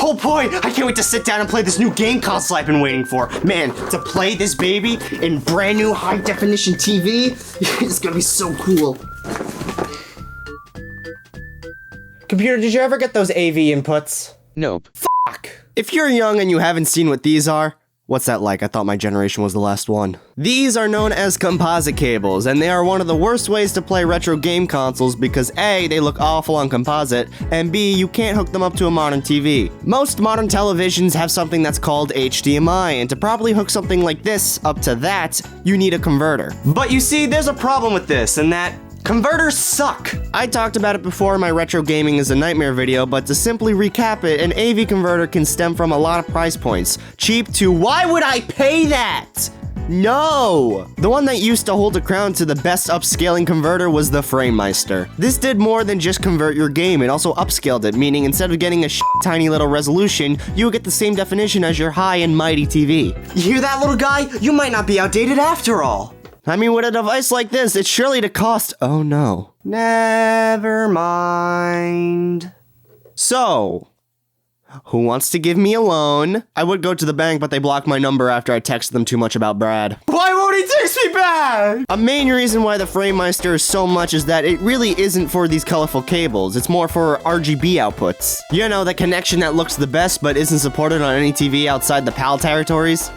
Oh boy, I can't wait to sit down and play this new game console I've been waiting for. Man, to play this baby in brand new high definition TV, it's gonna be so cool. Computer, did you ever get those AV inputs? Nope. Fuck. If you're young and you haven't seen what these are, what's that like? I thought my generation was the last one. These are known as composite cables, and they are one of the worst ways to play retro game consoles because A, they look awful on composite, and B, you can't hook them up to a modern TV. Most modern televisions have something that's called HDMI, and to properly hook something like this up to that, you need a converter. But you see, there's a problem with this, and that converters suck! I talked about it before in my Retro Gaming is a Nightmare video, but to simply recap it, an AV converter can stem from a lot of price points. Cheap to why would I pay that? No! The one that used to hold the crown to the best upscaling converter was the Framemeister. This did more than just convert your game, it also upscaled it, meaning instead of getting a tiny little resolution, you would get the same definition as your high and mighty TV. You hear that, little guy? You might not be outdated after all! I mean, with a device like this, it's surely to cost— oh no. Never mind. So, who wants to give me a loan? I would go to the bank, but they blocked my number after I texted them too much about Brad. Why won't he text me back? A main reason why the Framemeister is so much is that it really isn't for these colorful cables. It's more for RGB outputs. You know, the connection that looks the best but isn't supported on any TV outside the PAL territories?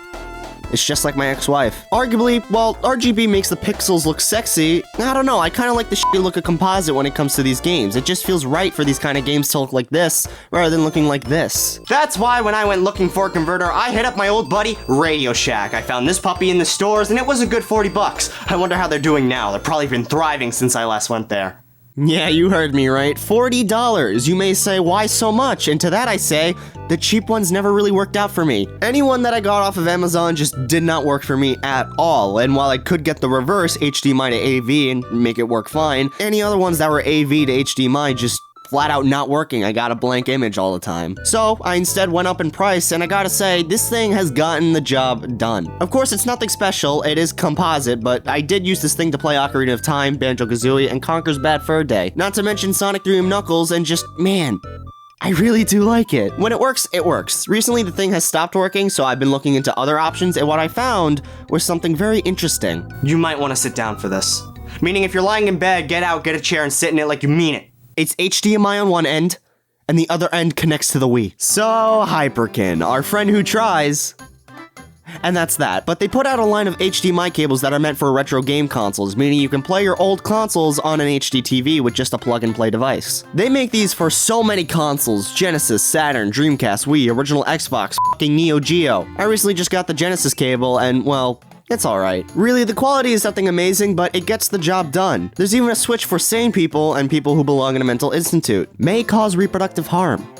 It's just like my ex-wife. Arguably, while RGB makes the pixels look sexy, I don't know, I kind of like the shitty look of composite when it comes to these games. It just feels right for these kind of games to look like this, rather than looking like this. That's why when I went looking for a converter, I hit up my old buddy, Radio Shack. I found this puppy in the stores, and it was a good 40 bucks. I wonder how they're doing now. They've probably been thriving since I last went there. Yeah, you heard me right. $40. You may say, why so much? And to that I say, the cheap ones never really worked out for me. Anyone that I got off of Amazon just did not work for me at all. And while I could get the reverse HDMI to AV and make it work fine, any other ones that were AV to HDMI just flat out not working. I got a blank image all the time. So I instead went up in price, and I gotta say, this thing has gotten the job done. Of course, it's nothing special, it is composite, but I did use this thing to play Ocarina of Time, Banjo-Kazooie, and Conker's Bad Fur Day. Not to mention Sonic 3 and Knuckles, and just, man, I really do like it. When it works, it works. Recently, the thing has stopped working, so I've been looking into other options, and what I found was something very interesting. You might want to sit down for this. Meaning, if you're lying in bed, get out, get a chair, and sit in it like you mean it. It's HDMI on one end, and the other end connects to the Wii. So, Hyperkin, our friend who tries. And that's that. But they put out a line of HDMI cables that are meant for retro game consoles, meaning you can play your old consoles on an HD TV with just a plug-and-play device. They make these for so many consoles: Genesis, Saturn, Dreamcast, Wii, original Xbox, f***ing Neo Geo. I recently just got the Genesis cable, and, well, it's alright. Really, the quality is nothing amazing, but it gets the job done. There's even a switch for sane people and people who belong in a mental institute. May cause reproductive harm.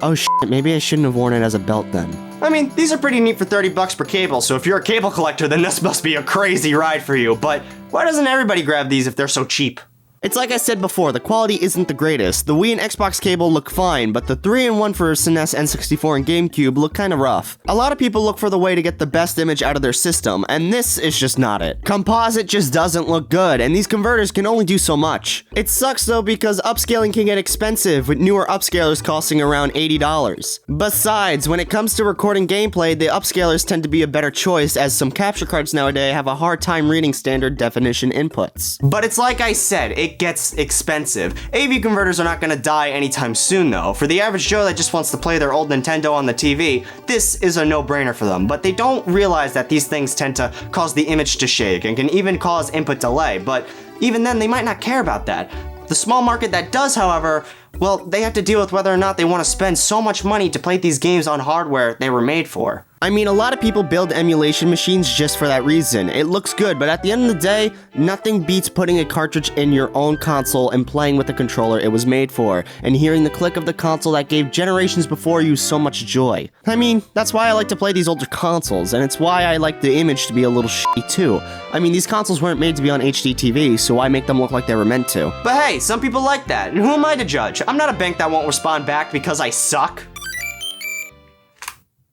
Oh shit, maybe I shouldn't have worn it as a belt then. I mean, these are pretty neat for 30 bucks per cable, so if you're a cable collector, then this must be a crazy ride for you. But why doesn't everybody grab these if they're so cheap? It's like I said before, the quality isn't the greatest. The Wii and Xbox cable look fine, but the 3-in-1 for SNES, N64, and GameCube look kinda rough. A lot of people look for the way to get the best image out of their system, and this is just not it. Composite just doesn't look good, and these converters can only do so much. It sucks though because upscaling can get expensive, with newer upscalers costing around $80. Besides, when it comes to recording gameplay, the upscalers tend to be a better choice, as some capture cards nowadays have a hard time reading standard definition inputs. But it's like I said, it gets expensive. AV converters are not gonna die anytime soon though. For the average Joe that just wants to play their old Nintendo on the TV, this is a no-brainer for them. But they don't realize that these things tend to cause the image to shake and can even cause input delay. But even then, they might not care about that. The small market that does, however, well, they have to deal with whether or not they want to spend so much money to play these games on hardware they were made for. I mean, a lot of people build emulation machines just for that reason. It looks good, but at the end of the day, nothing beats putting a cartridge in your own console and playing with the controller it was made for, and hearing the click of the console that gave generations before you so much joy. I mean, that's why I like to play these older consoles, and it's why I like the image to be a little shitty too. I mean, these consoles weren't made to be on HD TV, so why make them look like they were meant to? But hey, some people like that, and who am I to judge? I'm not a bank that won't respond back because I suck.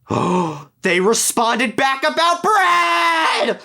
Oh, they responded back about Brad!